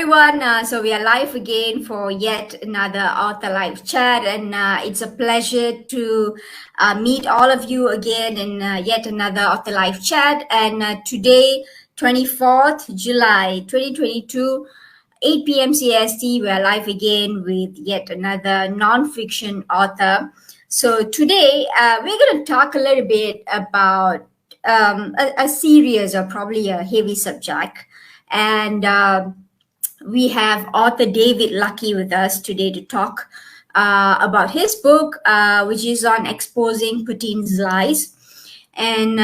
everyone. So we are live again for yet another author live chat, and it's a pleasure to meet all of you again in yet another author live chat. And today, 24th July 2022, 8 p.m. CST, we are live again with yet another non-fiction author. So today, we're going to talk a little bit about a serious or probably a heavy subject. And we have author David Lucky with us today to talk about his book, which is on exposing Putin's lies. And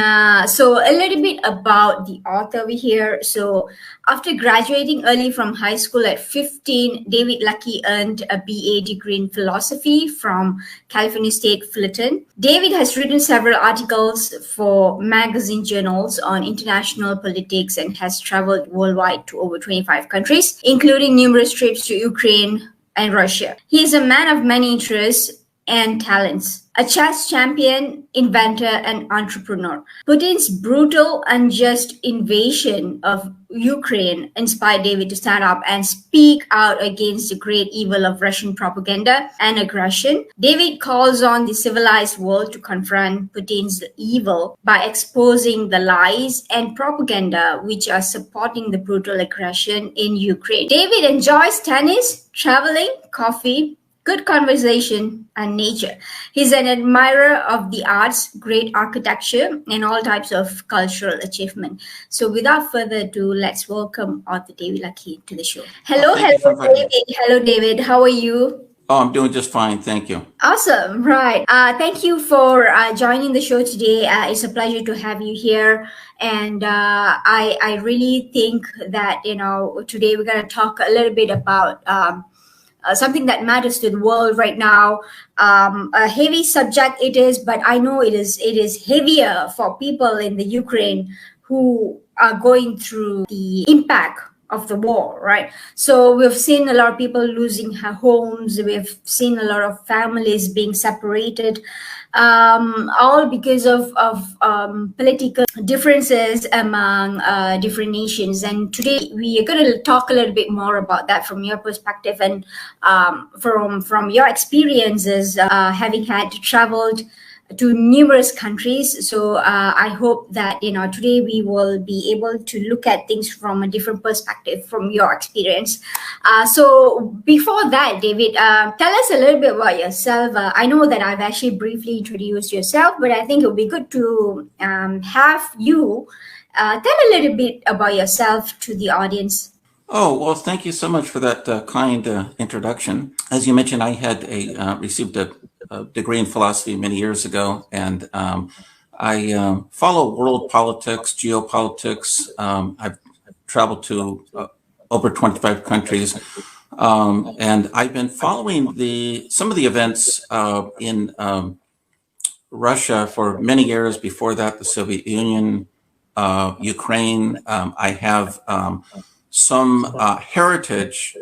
so a little bit about the author over here. So after graduating early from high school at 15, David Lucky earned a BA degree in philosophy from California State Fullerton. David has written several articles for magazine journals on international politics and has traveled worldwide to over 25 countries, including numerous trips to Ukraine and Russia. He is a man of many interests and talents, a chess champion, inventor, and entrepreneur. Putin's brutal, unjust invasion of Ukraine inspired David to stand up and speak out against the great evil of Russian propaganda and aggression. David calls on the civilized world to confront Putin's evil by exposing the lies and propaganda which are supporting the brutal aggression in Ukraine. David enjoys tennis, traveling, coffee, good conversation, and nature. He's an admirer of the arts, great architecture, and all types of cultural achievement. So without further ado, let's welcome author David Lucky to the show. Hello, David. Hello, David. How are you? Oh, I'm doing just fine. Thank you. Awesome. Right. Thank you for joining the show today. It's a pleasure to have you here. And I really think that, today we're going to talk a little bit about something that matters to the world right now. A heavy subject it is, but I know it is heavier for people in the Ukraine who are going through the impact of the war, right? So we've seen a lot of people losing their homes. We've seen a lot of families being separated, all because of political differences among different nations. And today we are going to talk a little bit more about that from your perspective and from your experiences, having had traveled to numerous countries. So I hope that today we will be able to look at things from a different perspective from your experience. So before that, David, tell us a little bit about yourself. I know that I've actually briefly introduced yourself, but I think it would be good to have you tell a little bit about yourself to the audience. Oh, well, thank you so much for that kind introduction. As you mentioned, I had received a degree in philosophy many years ago, and I follow world politics, geopolitics. I've traveled to over 25 countries, and I've been following some of the events in Russia for many years. Before that, the Soviet Union, Ukraine. I have some heritage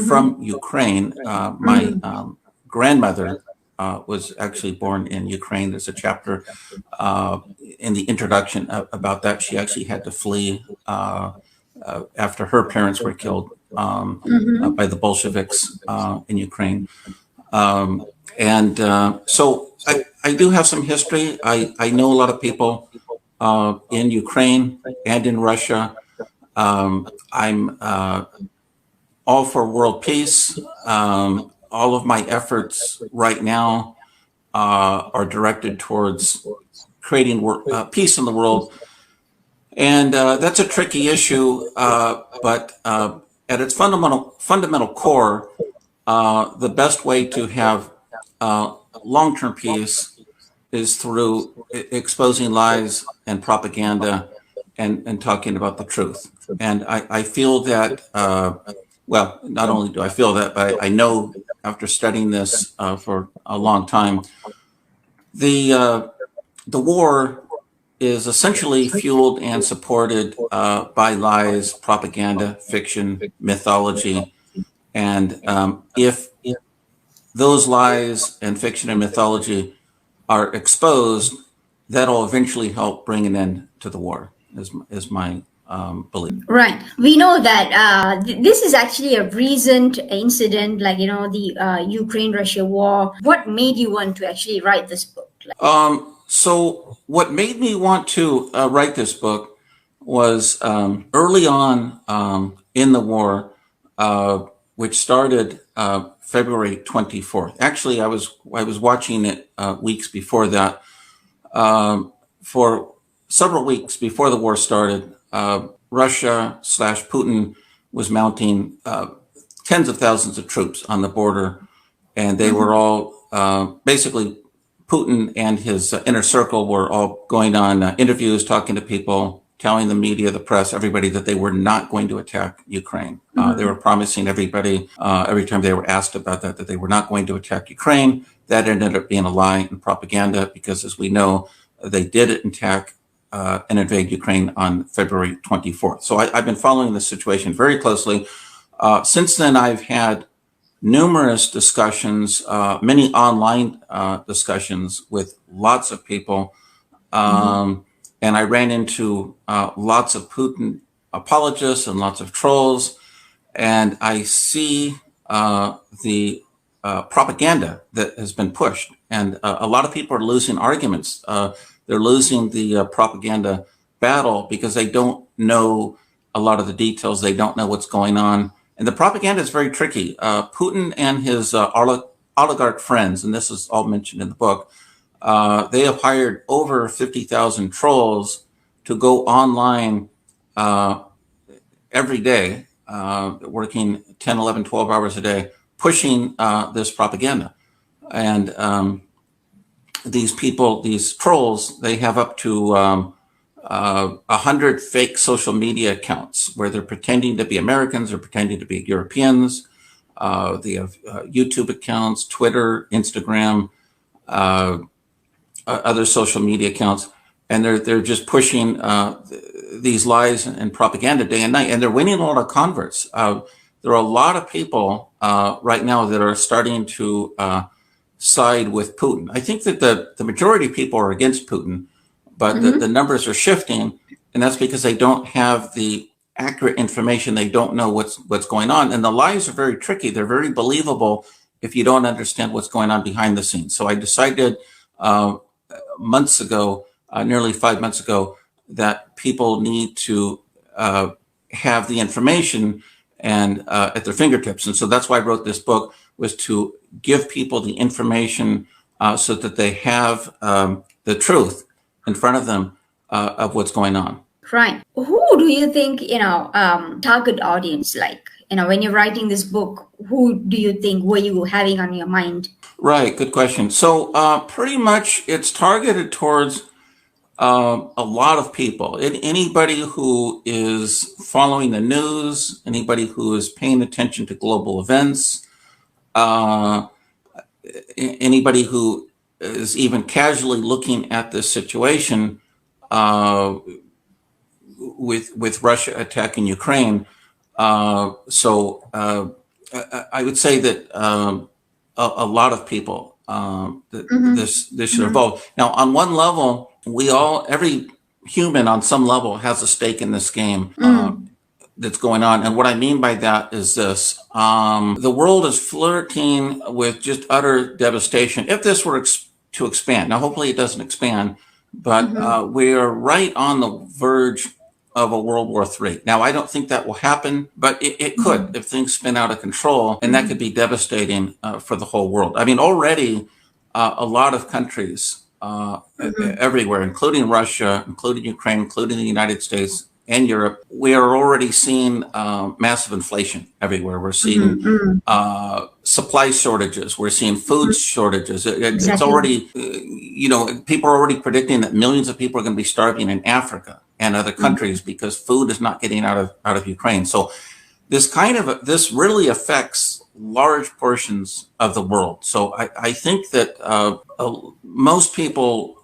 from Ukraine. My grandmother was actually born in Ukraine. There's a chapter in the introduction about that. She actually had to flee after her parents were killed by the Bolsheviks in Ukraine. So I do have some history. I know a lot of people in Ukraine and in Russia. I'm all for world peace. All of my efforts right now are directed towards creating peace in the world. And that's a tricky issue, but at its fundamental core, the best way to have long-term peace is through exposing lies and propaganda and talking about the truth. And I feel that, well, not only do I feel that, but I know after studying this for a long time, the war is essentially fueled and supported by lies, propaganda, fiction, mythology. And if those lies and fiction and mythology are exposed, that'll eventually help bring an end to the war, is my believe. Right. We know that this is actually a recent incident, like, the Ukraine-Russia war. What made you want to actually write this book? So what made me want to write this book was early on in the war, which started February 24th. Actually, I was watching it weeks before that. For several weeks before the war started, Russia/Putin was mounting tens of thousands of troops on the border, and they were all basically, Putin and his inner circle were all going on interviews, talking to people, telling the media, the press, everybody that they were not going to attack Ukraine. They were promising everybody, every time they were asked about that they were not going to attack Ukraine. That ended up being a lie and propaganda because, as we know, they did attack and invade Ukraine on February 24th. So I've been following the situation very closely. Since then, I've had numerous discussions, many online discussions with lots of people. And I ran into lots of Putin apologists and lots of trolls. And I see the propaganda that has been pushed. And a lot of people are losing arguments. They're losing the propaganda battle because they don't know a lot of the details. They don't know what's going on. And the propaganda is very tricky. Putin and his oligarch friends, and this is all mentioned in the book, they have hired over 50,000 trolls to go online every day, working 10, 11, 12 hours a day, pushing this propaganda. And these people, these trolls, they have up to 100 fake social media accounts where they're pretending to be Americans or pretending to be Europeans. They have YouTube accounts, Twitter, Instagram, other social media accounts, and they're just pushing these lies and propaganda day and night, and they're winning a lot of converts. There are a lot of people right now that are starting to side with Putin. I think that the majority of people are against Putin, but the numbers are shifting, and that's because they don't have the accurate information. They don't know what's going on, and the lies are very tricky. They're very believable if you don't understand what's going on behind the scenes. So I decided months ago, nearly 5 months ago, that people need to have the information and at their fingertips. And so that's why I wrote this book, was to give people the information so that they have the truth in front of them of what's going on. Right. Who do you think, target audience, like, when you're writing this book, who do you think were you having on your mind? Right. Good question. So pretty much it's targeted towards a lot of people. Anybody who is following the news, anybody who is paying attention to global events, anybody who is even casually looking at this situation with Russia attacking Ukraine. So I would say that a lot of people this should evolve. Now, on one level, every human on some level has a stake in this game that's going on. And what I mean by that is this. The world is flirting with just utter devastation. If this were to expand, now hopefully it doesn't expand, but we are right on the verge of a World War III. Now, I don't think that will happen, but it could if things spin out of control, and that could be devastating for the whole world. I mean, already a lot of countries everywhere, including Russia, including Ukraine, including the United States and Europe, we are already seeing massive inflation everywhere. We're seeing supply shortages. We're seeing food shortages. It's already, people are already predicting that millions of people are going to be starving in Africa and other countries because food is not getting out of Ukraine. So this really affects large portions of the world. So I think that most people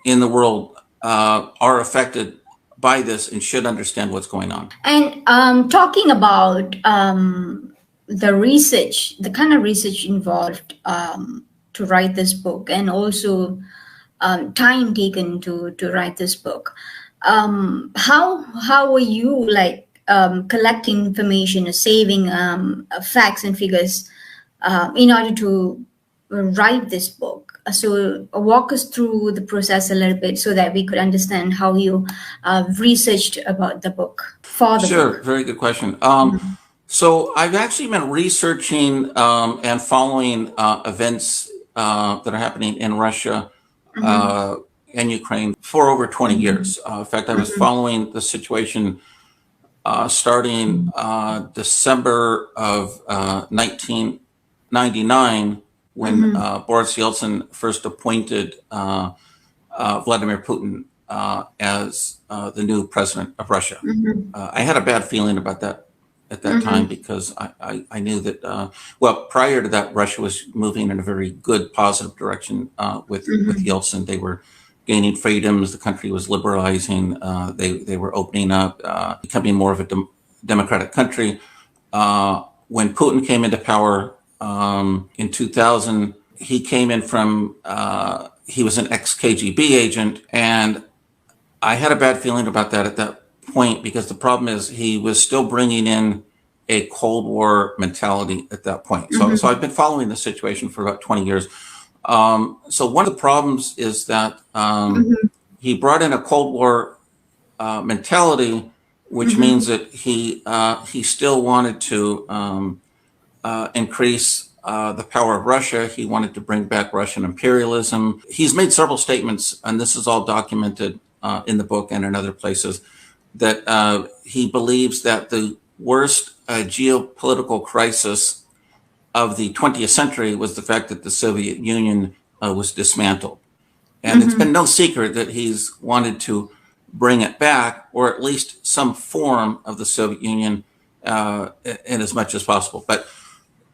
in the world are affected by this and should understand what's going on. And talking about the research, the kind of research involved to write this book, and also time taken to write this book. How were you like collecting information or saving facts and figures in order to write this book? So walk us through the process a little bit so that we could understand how you researched about the book for the Sure, book. very good question. So I've actually been researching and following events that are happening in Russia uh, and Ukraine for over 20 years. In fact, I was following the situation starting December of 1999 when Boris Yeltsin first appointed Vladimir Putin as the new president of Russia. I had a bad feeling about that at that time because I knew that, well, prior to that, Russia was moving in a very good, positive direction with Yeltsin. They were gaining freedoms. The country was liberalizing. They were opening up, becoming more of a democratic country. When Putin came into power in 2000, he came in from, he was an ex-KGB agent, and I had a bad feeling about that at that point because the problem is he was still bringing in a Cold War mentality at that point. So I've been following the situation for about 20 years. So one of the problems is that he brought in a Cold War mentality, which means that he still wanted to increase the power of Russia. He wanted to bring back Russian imperialism. He's made several statements, and this is all documented in the book and in other places, that he believes that the worst geopolitical crisis of the 20th century was the fact that the Soviet Union was dismantled. And it's been no secret that he's wanted to bring it back, or at least some form of the Soviet Union in as much as possible. But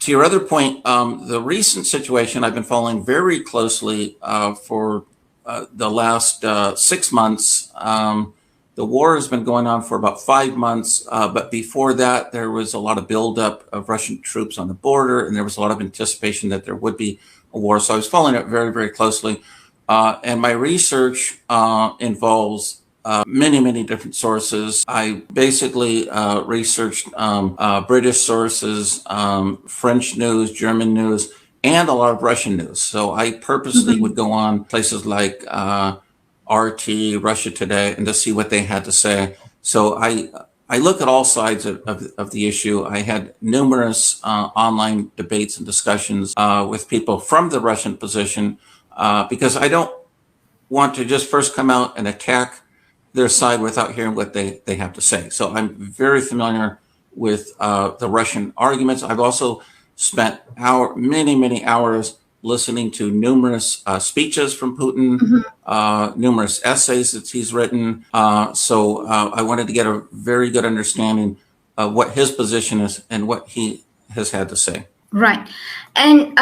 to your other point, the recent situation I've been following very closely for the last 6 months. The war has been going on for about 5 months, but before that, there was a lot of buildup of Russian troops on the border, and there was a lot of anticipation that there would be a war. So I was following it very, very closely. And my research involves many, many different sources. I basically researched British sources, French news, German news, and a lot of Russian news. So I purposely would go on places like RT, Russia Today, and to see what they had to say. So I look at all sides of the issue. I had numerous online debates and discussions with people from the Russian position because I don't want to just first come out and attack their side without hearing what they have to say. So I'm very familiar with the Russian arguments. I've also spent many, many hours listening to numerous speeches from Putin, numerous essays that he's written. So I wanted to get a very good understanding of what his position is and what he has had to say. Right. And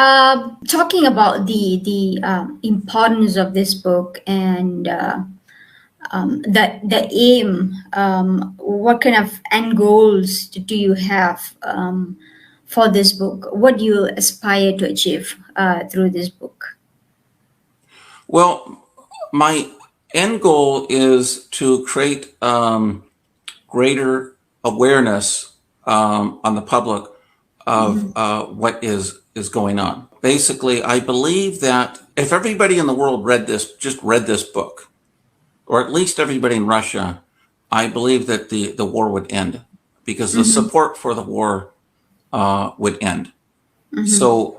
talking about the importance of this book and the aim, what kind of end goals do you have for this book? What do you aspire to achieve through this book? Well, my end goal is to create greater awareness on the public of what is going on. Basically, I believe that if everybody in the world read this book, or at least everybody in Russia, I believe that the war would end because the support for the war would end. So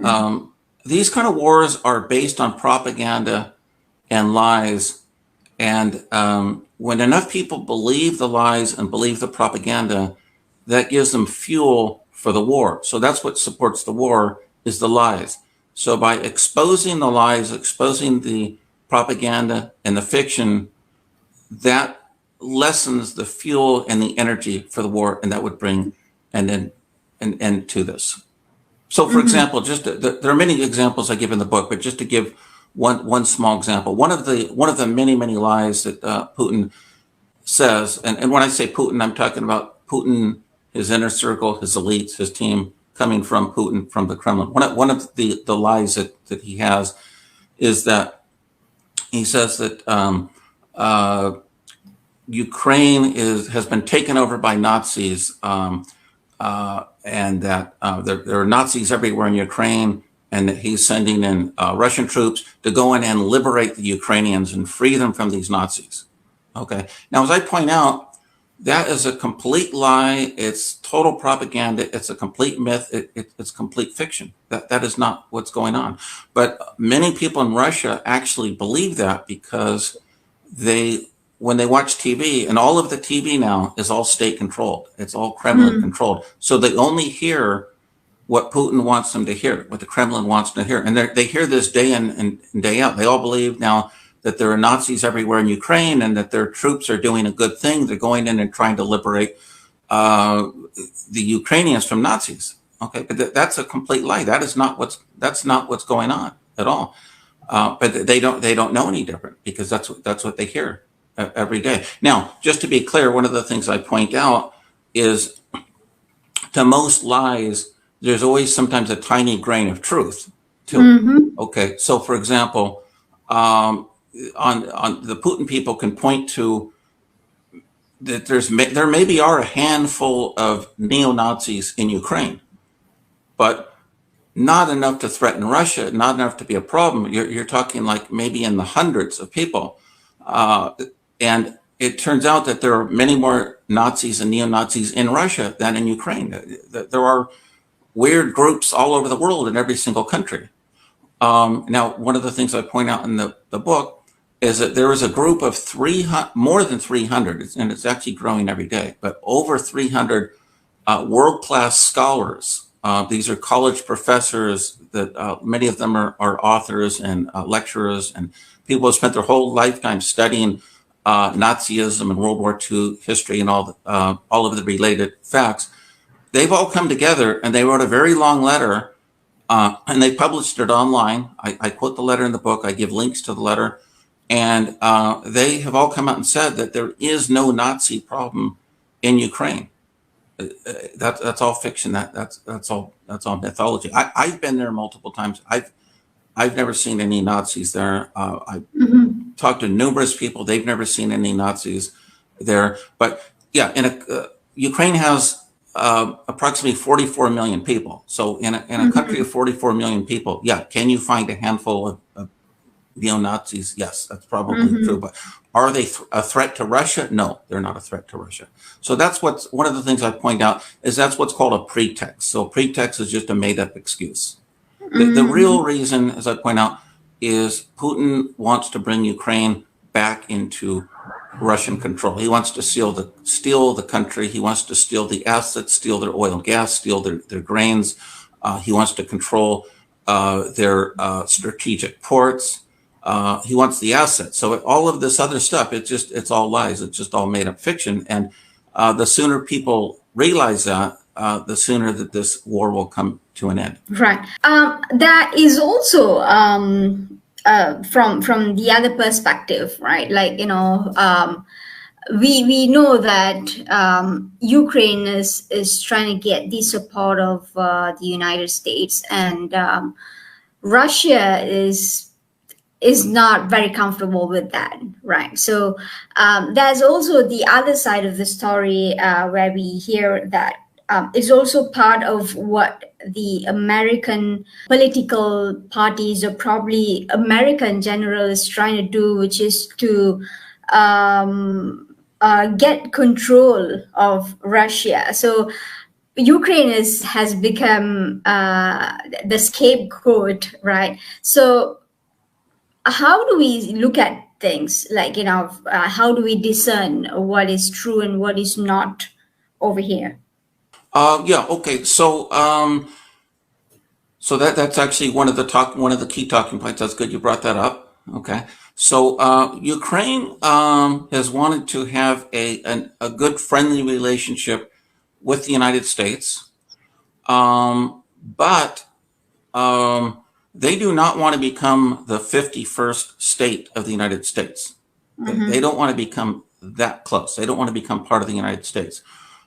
these kind of wars are based on propaganda and lies. And when enough people believe the lies and believe the propaganda, that gives them fuel for the war. So that's what supports the war, is the lies. So by exposing the lies, exposing the propaganda and the fiction, that lessens the fuel and the energy for the war, and that would bring an end to this. So, for example, there are many examples I give in the book, but just to give one small example, one of the many lies that Putin says, and when I say Putin, I'm talking about Putin, his inner circle, his elites, his team, coming from Putin, from the Kremlin. One of the lies that he has is that he says that Ukraine has been taken over by Nazis, and that there are Nazis everywhere in Ukraine, and that he's sending in Russian troops to go in and liberate the Ukrainians and free them from these Nazis. Okay. Now, as I point out, that is a complete lie. It's total propaganda. It's a complete myth. It's complete fiction. That is not what's going on. But many people in Russia actually believe that because when they watch TV, and all of the TV now is all state controlled. It's all Kremlin controlled. So they only hear what Putin wants them to hear, what the Kremlin wants them to hear. And they hear this day in and day out. They all believe now that there are Nazis everywhere in Ukraine and that their troops are doing a good thing. They're going in and trying to liberate the Ukrainians from Nazis. Okay, but that's a complete lie. That's not what's going on at all. But they don't know any different because that's what they hear every day. Now, just to be clear, one of the things I point out is to most lies, there's always sometimes a tiny grain of truth to it. Okay, so for example, on the Putin people can point to that there maybe are a handful of neo-Nazis in Ukraine, but not enough to threaten Russia, not enough to be a problem. You're talking like maybe in the hundreds of people. And it turns out that there are many more Nazis and neo-Nazis in Russia than in Ukraine. There are weird groups all over the world in every single country. Now, one of the things I point out in the book is that there is a group of more than 300, and it's actually growing every day, but over 300 world-class scholars. These are college professors that many of them are authors and lecturers and people who spent their whole lifetime studying Nazism and World War II history and all of the related facts. They've all come together and they wrote a very long letter and they published it online. I quote the letter in the book. I give links to the letter. And they have all come out and said that there is no Nazi problem in Ukraine. That's all fiction. That's all mythology. I've been there multiple times. I've never seen any Nazis there. I've talked to numerous people. They've never seen any Nazis there. But yeah, Ukraine has approximately 44 million people. So in a country of 44 million people, yeah, can you find a handful of neo-Nazis? Yes, that's probably true. But are they a threat to Russia? No, they're not a threat to Russia. So that's one of the things I point out is that's what's called a pretext. So pretext is just a made-up excuse. The real reason, as I point out, is Putin wants to bring Ukraine back into Russian control. He wants to steal the country. He wants to steal the assets, steal their oil and gas, steal their grains. He wants to control their strategic ports. He wants the assets. So all of this other stuff, it's all lies. It's just all made up fiction. And the sooner people realize that, the sooner that this war will come to an end. Right. That is also from the other perspective, right? Like, we know that Ukraine is trying to get the support of the United States, and Russia is not very comfortable with that, right? So there's also the other side of the story where we hear that is also part of what the American political parties or probably America in general is trying to do, which is to get control of Russia. So Ukraine has become the scapegoat, right? So how do we look at things like, how do we discern what is true and what is not over here? Yeah. Okay. So that's actually one of the key talking points. That's good. You brought that up. Okay. So Ukraine has wanted to have a good friendly relationship with the United States, but they do not want to become the 51st state of the United States. They don't want to become that close. They don't want to become part of the United States.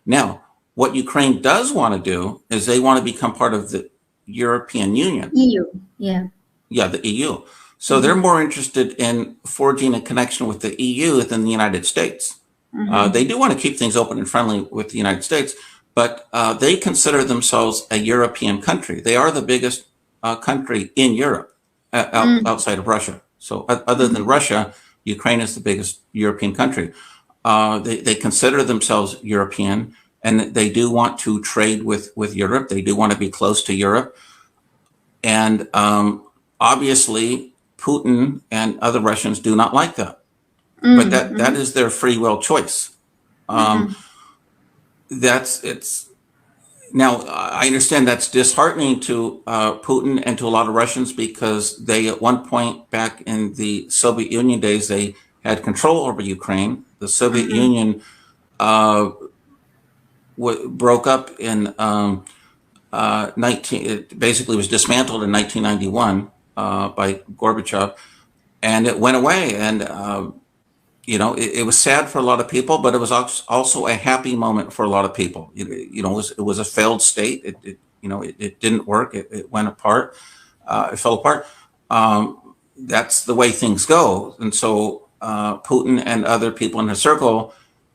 Now, what Ukraine does want to do is they want to become part of the European Union. EU, yeah. Yeah, the EU. So they're more interested in forging a connection with the EU than the United States. They do want to keep things open and friendly with the United States, but they consider themselves a European country. They are the biggest country in Europe outside of Russia. So other than Russia, Ukraine is the biggest European country. They consider themselves European, and they do want to trade with Europe. They do want to be close to Europe. And obviously, Putin and other Russians do not like that. But that is their free will choice. It's now I understand that's disheartening to Putin and to a lot of Russians, because they at one point back in the Soviet Union days, they had control over Ukraine. The Soviet Union broke up in it basically was dismantled in 1991 by Gorbachev, and it went away. And it was sad for a lot of people, but it was also a happy moment for a lot of people. It was a failed state. It didn't work. It went apart. It fell apart. That's the way things go. And so Putin and other people in his circle,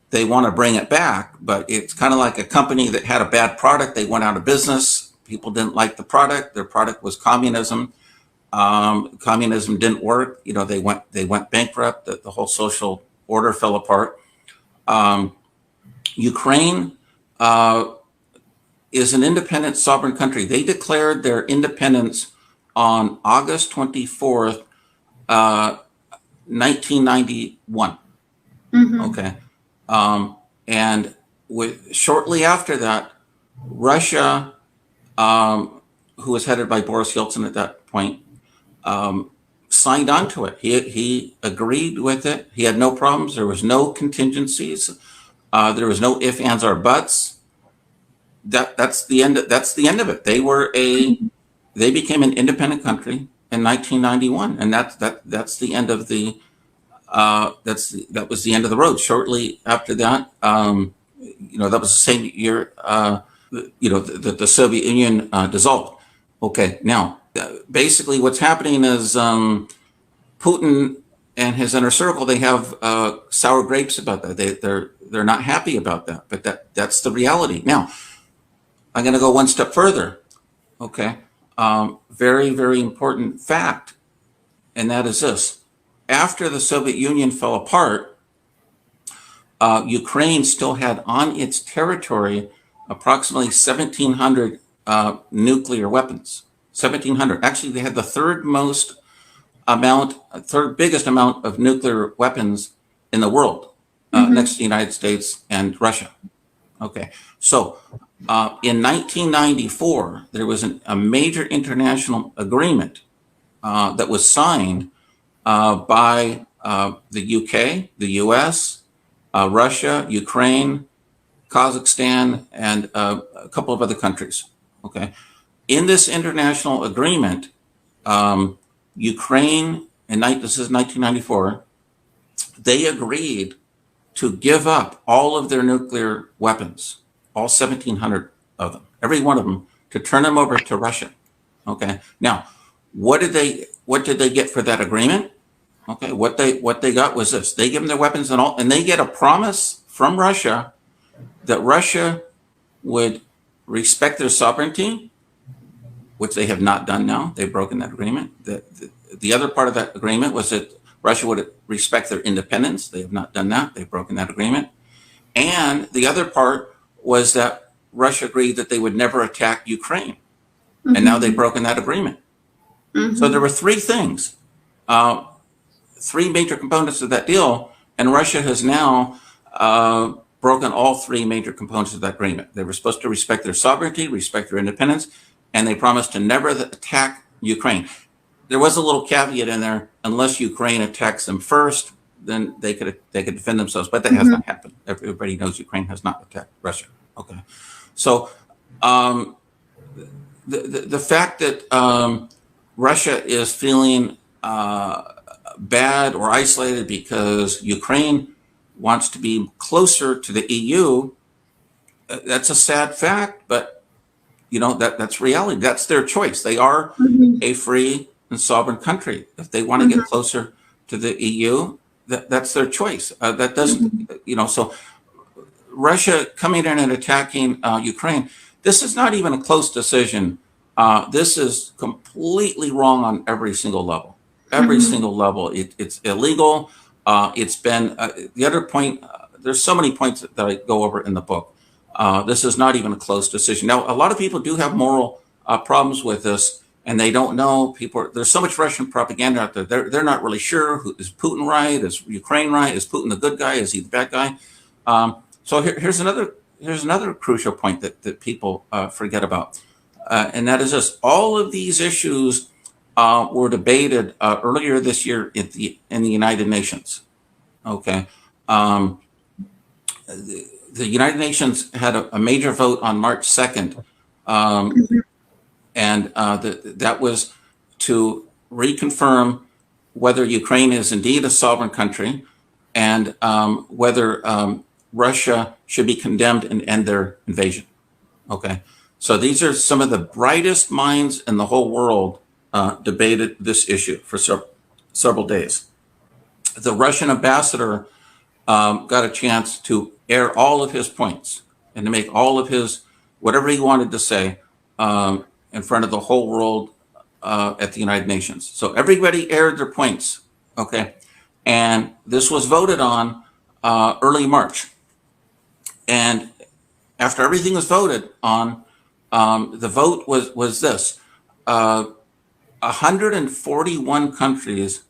they want to bring it back, but it's kind of like a company that had a bad product. They went out of business. People didn't like the product. Their product was communism. Communism didn't work. They went bankrupt. The whole social order fell apart. Ukraine is an independent sovereign country. They declared their independence on August 24th, 1991. Okay. And shortly after that, Russia, who was headed by Boris Yeltsin at that point, signed on to it. He agreed with it. He had no problems. There was no contingencies. There was no ifs, ands, or buts. That's the end. That's the end of it. They became an independent country in 1991, and that's the end of the. That was the end of the road. Shortly after that, that was the same year. The Soviet Union dissolved. Okay, now basically what's happening is Putin and his inner circle, they have sour grapes about that. They're not happy about that, but that's the reality. Now, I'm going to go one step further. Okay, very, very important fact, and that is this. After the Soviet Union fell apart, Ukraine still had on its territory approximately 1,700 nuclear weapons. 1,700. Actually, they had the third biggest amount of nuclear weapons in the world, next to the United States and Russia. Okay, so in 1994, there was a major international agreement that was signed by the UK, the US, Russia, Ukraine, Kazakhstan, and a couple of other countries. Okay, in this international agreement, Ukraine, this is 1994, they agreed to give up all of their nuclear weapons, all 1,700 of them, every one of them, to turn them over to Russia. Okay, now what did they get for that agreement? Okay, what they got was this: they give them their weapons and they get a promise from Russia that Russia would respect their sovereignty, which they have not done now. They've broken that agreement. The other part of that agreement was that Russia would respect their independence. They have not done that. They've broken that agreement. And the other part was that Russia agreed that they would never attack Ukraine. And now they've broken that agreement. So there were three things, three major components of that deal, and Russia has now broken all three major components of that agreement. They were supposed to respect their sovereignty, respect their independence, and they promised to never attack Ukraine. There was a little caveat in there: unless Ukraine attacks them first, then they could defend themselves. But that has not happened. Everybody knows Ukraine has not attacked Russia. Okay, so the fact that Russia is feeling bad or isolated because Ukraine wants to be closer to the EU, that's a sad fact, but that's reality. That's their choice. They are a free and sovereign country. If they want to get closer to the EU, that's their choice. That doesn't, so Russia coming in and attacking Ukraine, this is not even a close decision. This is completely wrong on every single level. Every single level. It's illegal. It's been, the other point, there's so many points that I go over in the book. This is not even a close decision. Now, a lot of people do have moral problems with this, and they don't know. There's so much Russian propaganda out there. They're not really sure. Is Putin right? Is Ukraine right? Is Putin the good guy? Is he the bad guy? So here's another crucial point that people forget about, and that is this: all of these issues were debated earlier this year in the United Nations. Okay, the United Nations had a major vote on March 2nd, and that was to reconfirm whether Ukraine is indeed a sovereign country, and whether Russia should be condemned and end their invasion. Okay, so these are some of the brightest minds in the whole world debated this issue for several days. The Russian ambassador got a chance to air all of his points and to make all of his, whatever he wanted to say, in front of the whole world at the United Nations. So everybody aired their points, okay? And this was voted on early March. And after everything was voted on, the vote was this: 141 countries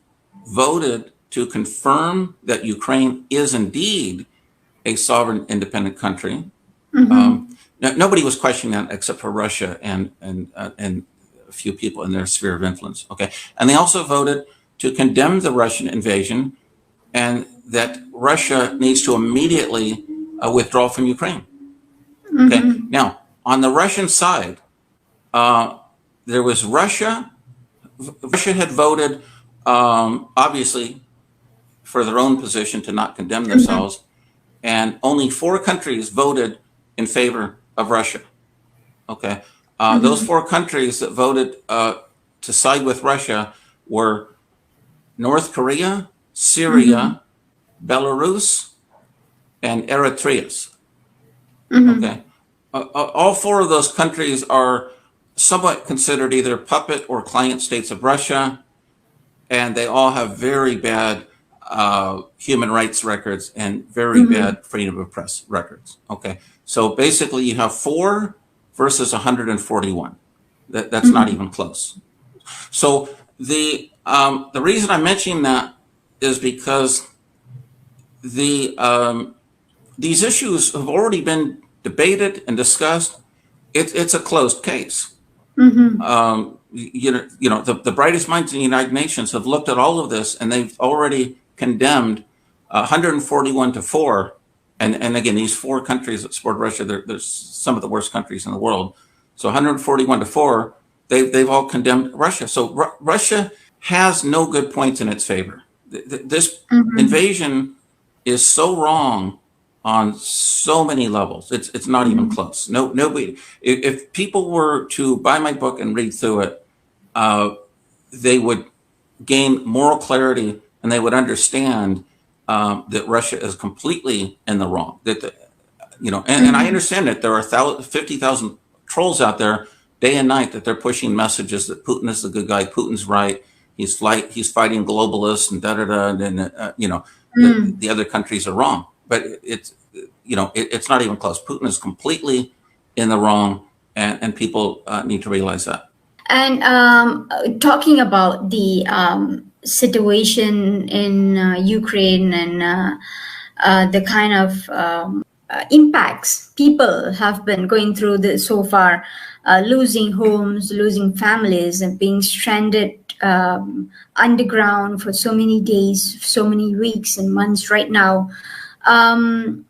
voted to confirm that Ukraine is indeed a sovereign, independent country. Nobody was questioning that except for Russia and a few people in their sphere of influence. Okay, and they also voted to condemn the Russian invasion, and that Russia needs to immediately withdraw from Ukraine. Okay, now on the Russian side, there was Russia. Russia had voted, obviously, for their own position to not condemn themselves, and only 4 countries voted in favor of Russia. Okay, those 4 countries that voted to side with Russia were North Korea, Syria, Belarus, and Eritrea. Okay, all 4 of those countries are somewhat considered either puppet or client states of Russia, and they all have very bad human rights records and very bad freedom of press records. Okay, so basically you have 4 versus 141. That's not even close. So the reason I'm mentioning that is because these issues have already been debated and discussed. It's a closed case. The brightest minds in the United Nations have looked at all of this, and they've already condemned 141 to 4. And again, these 4 countries that support Russia, they're some of the worst countries in the world. So 141 to 4, they've all condemned Russia. So Russia has no good points in its favor. This invasion is so wrong on so many levels. It's not even close. Nobody. If people were to buy my book and read through it, they would gain moral clarity, and they would understand that Russia is completely in the wrong. And I understand that there are 50,000 trolls out there day and night that they're pushing messages that Putin is the good guy, Putin's right, he's fighting globalists and the other countries are wrong. But it's not even close. Putin is completely in the wrong, and people need to realize that. And talking about the situation in Ukraine and the kind of impacts people have been going through this so far, losing homes, losing families, and being stranded underground for so many days, so many weeks and months right now.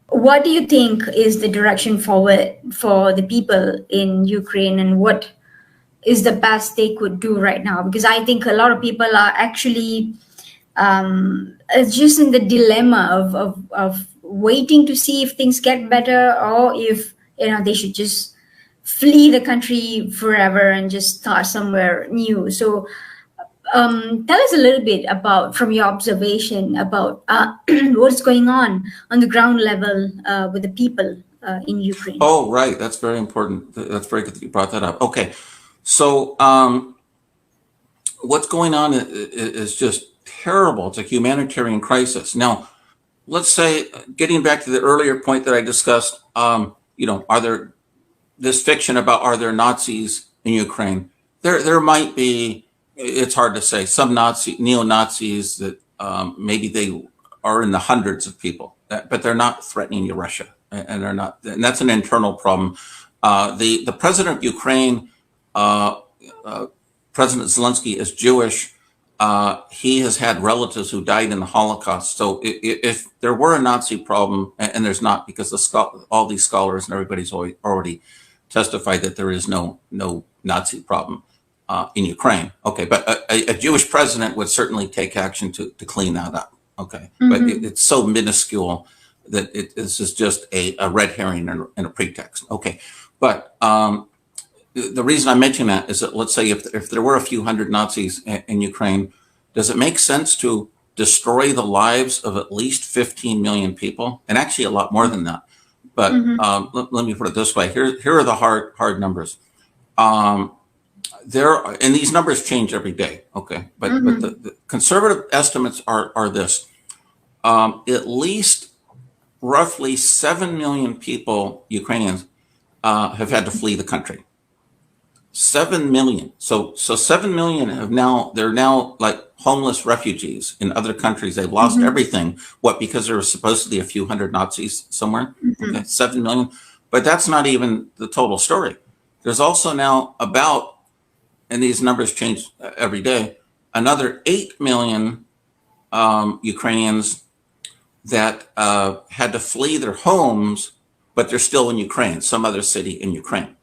What do you think is the direction forward for the people in Ukraine, and what is the best they could do right now? Because I think a lot of people are actually just in the dilemma of waiting to see if things get better, or if they should just flee the country forever and just start somewhere new. So Tell us a little bit about, from your observation, about what's going on the ground level with the people in Ukraine. Oh, right. That's very important. That's very good that you brought that up. Okay. So, what's going on is just terrible. It's a humanitarian crisis. Now, let's say, getting back to the earlier point that I discussed, are there this fiction about are there Nazis in Ukraine? There might be. It's hard to say. Some neo-Nazis that maybe they are in the hundreds of people, but they're not threatening Russia, and they're not. And that's an internal problem. The president of Ukraine, President Zelensky, is Jewish. He has had relatives who died in the Holocaust. So if there were a Nazi problem, and there's not, because all these scholars and everybody's already testified that there is no Nazi problem in Ukraine. Okay, but a Jewish president would certainly take action to clean that up. Okay, but it's so minuscule that this is just a red herring and a pretext. Okay, but the reason I mention that is that, let's say if there were a few hundred Nazis in Ukraine, does it make sense to destroy the lives of at least 15 million people? And actually a lot more than that. But let me put it this way. Here are the hard numbers. And these numbers change every day. Okay, but the conservative estimates are this: at least roughly 7 million people, Ukrainians, have had to flee the country. 7 million. So 7 million they're now like homeless refugees in other countries. They've lost everything. What? Because there were supposedly a few hundred Nazis somewhere. Okay, 7 million. But that's not even the total story. There's also now about, and these numbers change every day, another 8 million Ukrainians that had to flee their homes, but they're still in Ukraine, some other city in Ukraine.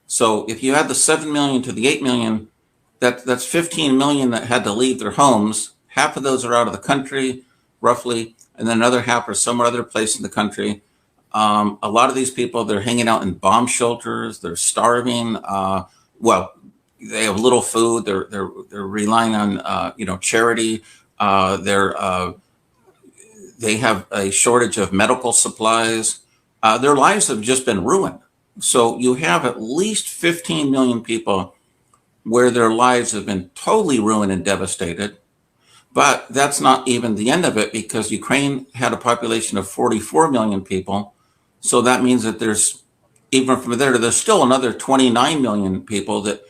So if you add the 7 million to the 8 million, that's 15 million that had to leave their homes. Half of those are out of the country, roughly, and then another half are somewhere other place in the country. A lot of these people, they're hanging out in bomb shelters. They're starving. Well, they have little food. They're relying on charity. They have a shortage of medical supplies. Their lives have just been ruined. So you have at least 15 million people where their lives have been totally ruined and devastated. But that's not even the end of it, because Ukraine had a population of 44 million people. So that means that even from there's still another 29 million people that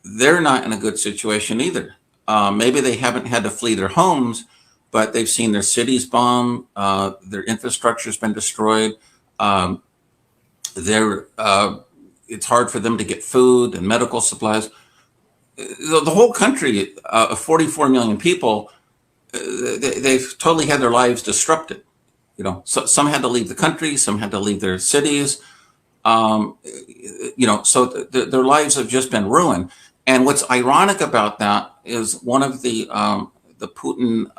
they're not in a good situation either. Maybe they haven't had to flee their homes, but they've seen their cities bombed, their infrastructure's been destroyed. It's hard for them to get food and medical supplies. The whole country of 44 million people, they've totally had their lives disrupted. So some had to leave the country, some had to leave their cities. So their lives have just been ruined. And what's ironic about that is one of the Putin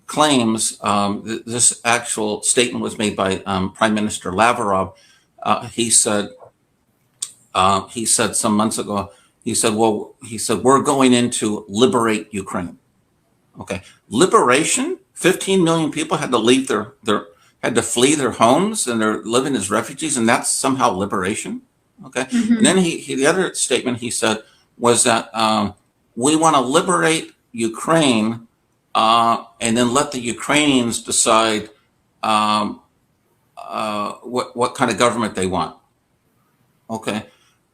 claims, this actual statement was made by Prime Minister Lavrov. He said some months ago, he said, we're going in to liberate Ukraine. Okay, liberation. 15 million people had to leave had to flee their homes, and they're living as refugees, and that's somehow liberation. Okay, and then the other statement he said was that we want to liberate Ukraine, and then let the Ukrainians decide what kind of government they want. Okay.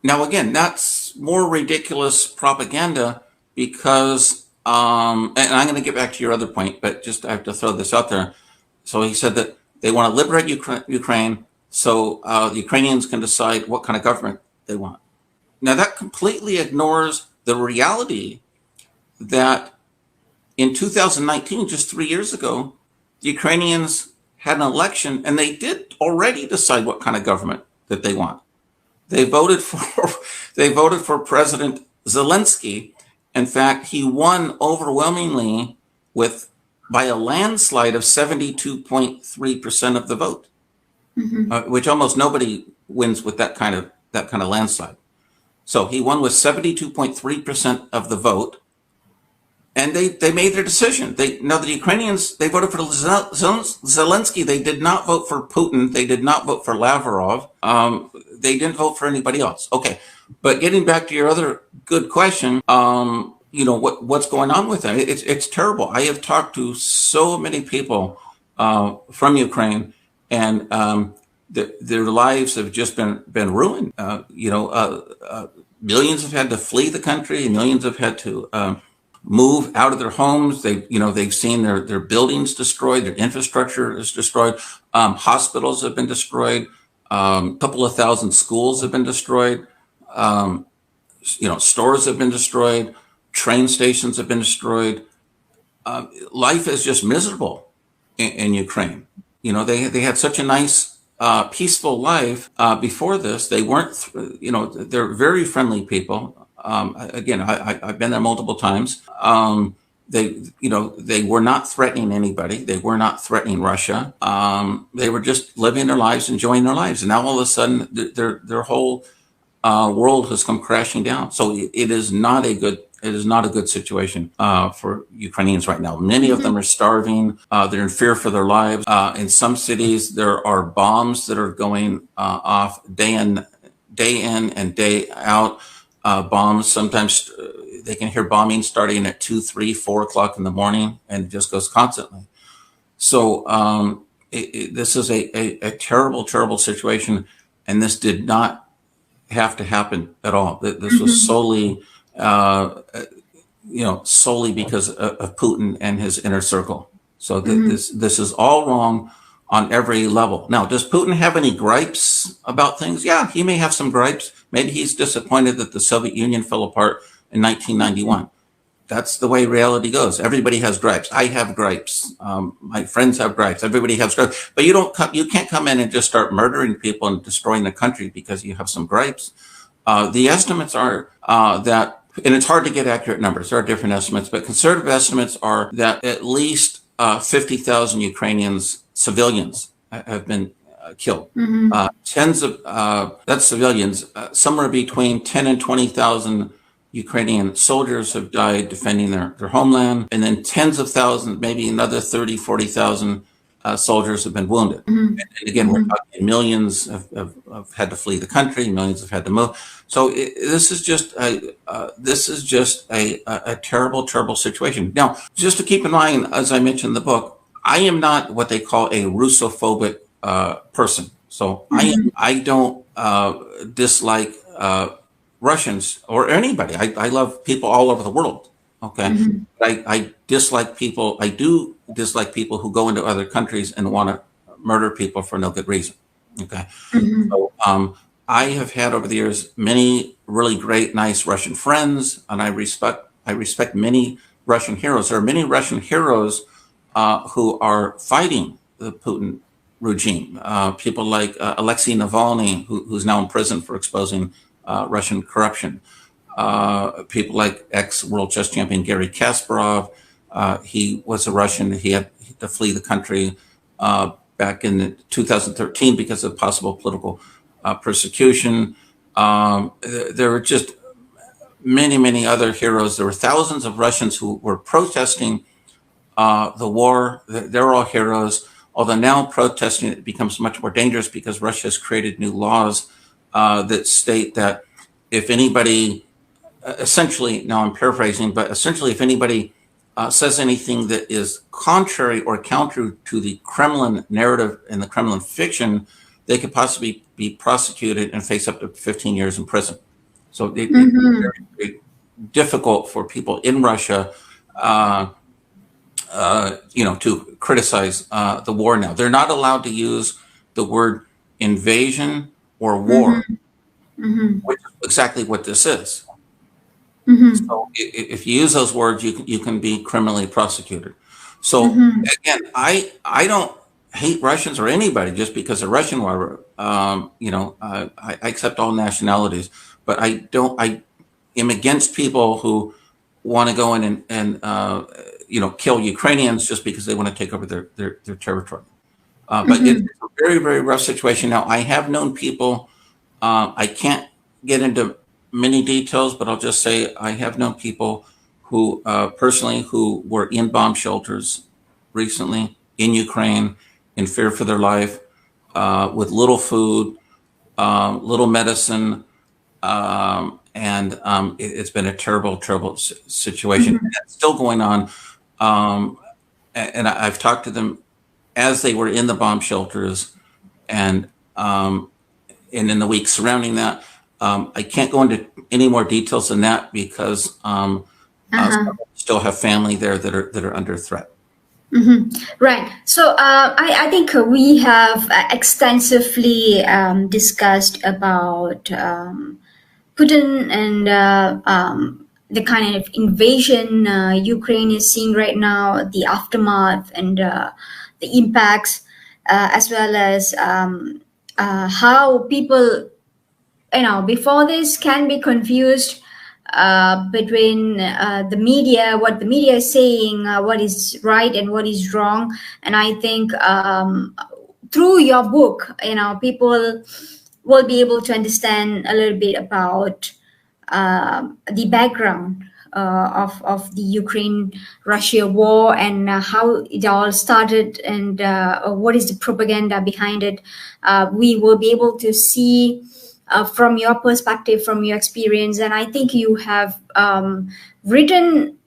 Now, again, that's more ridiculous propaganda because, and I'm going to get back to your other point, but just I have to throw this out there. So he said that they want to liberate Ukraine so the Ukrainians can decide what kind of government they want. Now, that completely ignores the reality that in 2019, just 3 years ago, the Ukrainians had an election and they did already decide what kind of government that they want. They voted for President Zelensky. In fact, he won overwhelmingly by a landslide of 72.3% of the vote, which almost nobody wins with that kind of landslide. So he won with 72.3% of the vote. and they made their decision. Now the Ukrainians, they voted for Zelensky. They did not vote for Putin. They did not vote for Lavrov. They didn't vote for anybody else. Okay, but getting back to your other good question, what's going on with them? It's terrible. I have talked to so many people from Ukraine, and their lives have just been ruined. Millions have had to flee the country. Millions have had to move out of their homes. They've seen their buildings destroyed. Their infrastructure is destroyed. Hospitals have been destroyed. A couple of thousand schools have been destroyed. Stores have been destroyed. Train stations have been destroyed. Life is just miserable in Ukraine. They had such a nice, peaceful life before this. They weren't, they're very friendly people. Again, I've been there multiple times. They were not threatening anybody. They were not threatening Russia. They were just living their lives, enjoying their lives. And now all of a sudden, their whole world has come crashing down. So it is not a good situation for Ukrainians right now. Many of them are starving. They're in fear for their lives. In some cities, there are bombs that are going off day in and day out. Bombs, sometimes they can hear bombing starting at 2, 3, 4 o'clock in the morning, and it just goes constantly. So this is a terrible, terrible situation, and this did not have to happen at all. This was solely because of Putin and his inner circle. So this is all wrong on every level. Now, does Putin have any gripes about things? Yeah, he may have some gripes. Maybe he's disappointed that the Soviet Union fell apart in 1991. That's the way reality goes. Everybody has gripes. I have gripes. My friends have gripes. Everybody has gripes. But you can't come in and just start murdering people and destroying the country because you have some gripes. The estimates are that, and it's hard to get accurate numbers. There are different estimates, but conservative estimates are that at least 50,000 Ukrainians, civilians, have been killed. That's civilians. Somewhere between 10 and 20,000 Ukrainian soldiers have died defending their homeland, and then tens of thousands, maybe another 30, 40,000 soldiers have been wounded. And again, we're talking millions have had to flee the country, millions have had to move. So this is just a terrible, terrible situation. Now, just to keep in mind, as I mentioned in the book, I am not what they call a Russophobic person. So I don't dislike Russians or anybody. I love people all over the world. Okay. I dislike people. I do dislike people who go into other countries and want to murder people for no good reason. Okay. So I have had over the years many really great, nice Russian friends, and I respect many Russian heroes. There are many Russian heroes who are fighting the Putin regime. People like Alexei Navalny, who's now in prison for exposing Russian corruption. People like ex-world chess champion Garry Kasparov. He was a Russian. He had to flee the country back in 2013 because of possible political persecution. There were just many, many other heroes. There were thousands of Russians who were protesting the war. They're all heroes. Although now protesting it becomes much more dangerous because Russia has created new laws that state that if anybody, essentially, now I'm paraphrasing, but essentially if anybody says anything that is contrary or counter to the Kremlin narrative and the Kremlin fiction, they could possibly be prosecuted and face up to 15 years in prison. So it's very, very difficult for people in Russia, to criticize the war now. They're not allowed to use the word invasion or war, which is exactly what this is. So if you use those words, you can be criminally prosecuted. So again, I don't hate Russians or anybody just because of Russian war. I accept all nationalities, but I am against people who want to go in and kill Ukrainians just because they want to take over their territory. But it's a very, very rough situation. Now, I have known people, I can't get into many details, but I'll just say I have known people who personally who were in bomb shelters recently in Ukraine in fear for their life, with little food, little medicine, and it's been a terrible, terrible situation. Mm-hmm. It's still going on. And I've talked to them as they were in the bomb shelters, and in the weeks surrounding that. I can't go into any more details than that because still have family there that are under threat. Mm-hmm. Right. So I think we have extensively discussed about Putin and the kind of invasion Ukraine is seeing right now, the aftermath and the impacts, as well as how people, before this can be confused between the media, what the media is saying, what is right and what is wrong. And I think through your book, people will be able to understand a little bit about the background of the Ukraine-Russia war and how it all started and what is the propaganda behind it. We will be able to see from your perspective, from your experience, and I think you have written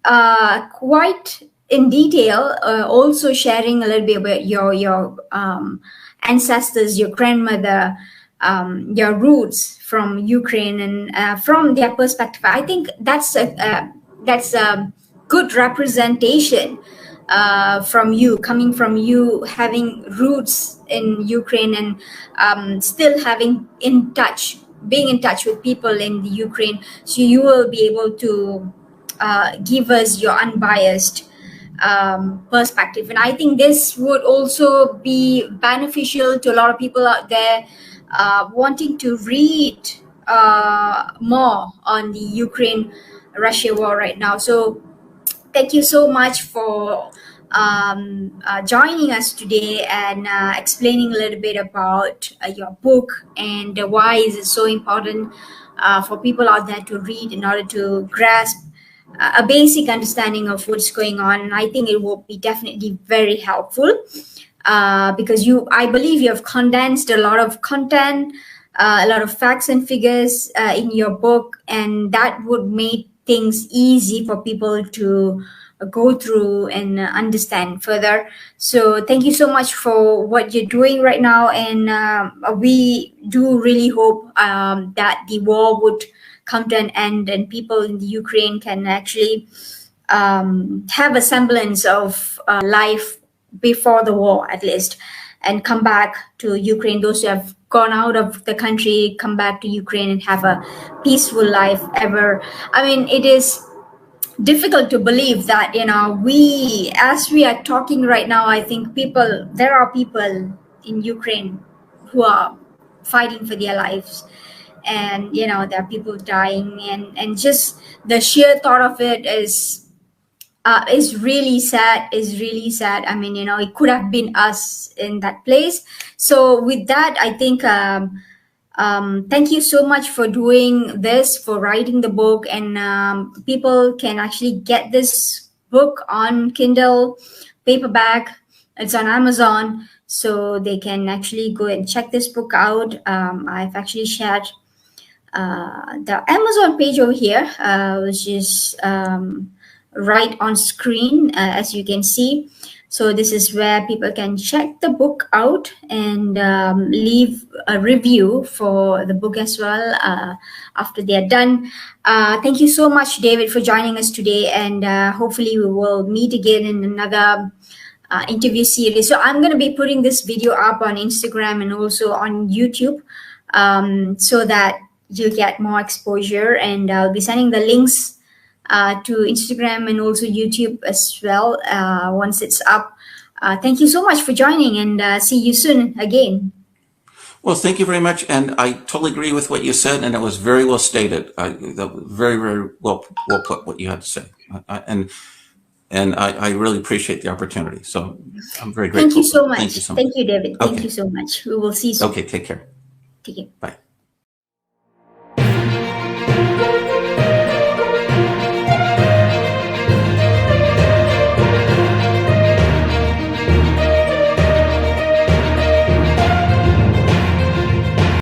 quite in detail, also sharing a little bit about your ancestors, your grandmother, your roots from Ukraine, and from their perspective. I think that's a good representation from you, coming from you, having roots in Ukraine and still being in touch with people in the Ukraine. So you will be able to give us your unbiased perspective. And I think this would also be beneficial to a lot of people out there wanting to read more on the Ukraine-Russia war right now. So thank you so much for joining us today and explaining a little bit about your book and why is it so important for people out there to read in order to grasp a basic understanding of what's going on. And I think it will be definitely very helpful because I believe you have condensed a lot of content, a lot of facts and figures in your book, and that would make things easy for people to go through and understand further. So thank you so much for what you're doing right now, and we do really hope that the war would come to an end and people in the Ukraine can actually have a semblance of life before the war, at least, and come back to Ukraine. Those who have gone out of the country, come back to Ukraine and have a peaceful life ever. I mean, it is difficult to believe that, as we are talking right now, I think there are people in Ukraine who are fighting for their lives. And, there are people dying and just the sheer thought of it is really sad, I mean, it could have been us in that place. So with that, I think thank you so much for doing this, for writing the book, and people can actually get this book on Kindle paperback. It's on Amazon, so they can actually go and check this book out. I've actually shared the Amazon page over here, which is right on screen, as you can see. So this is where people can check the book out and leave a review for the book as well after they are done. Thank you so much, David, for joining us today, and hopefully we will meet again in another interview series. So I'm going to be putting this video up on Instagram and also on YouTube so that you'll get more exposure, and I'll be sending the links to Instagram and also YouTube as well once it's up. Thank you so much for joining, and see you soon again. Well, thank you very much, and I totally agree with what you said, and it was very well stated. Very, very well put what you had to say, and I really appreciate the opportunity. So I'm very grateful. Thank you so much. Thank you so much. Thank you, David. Okay. Thank you so much. We will see you soon. Okay, take care. Take care. Bye.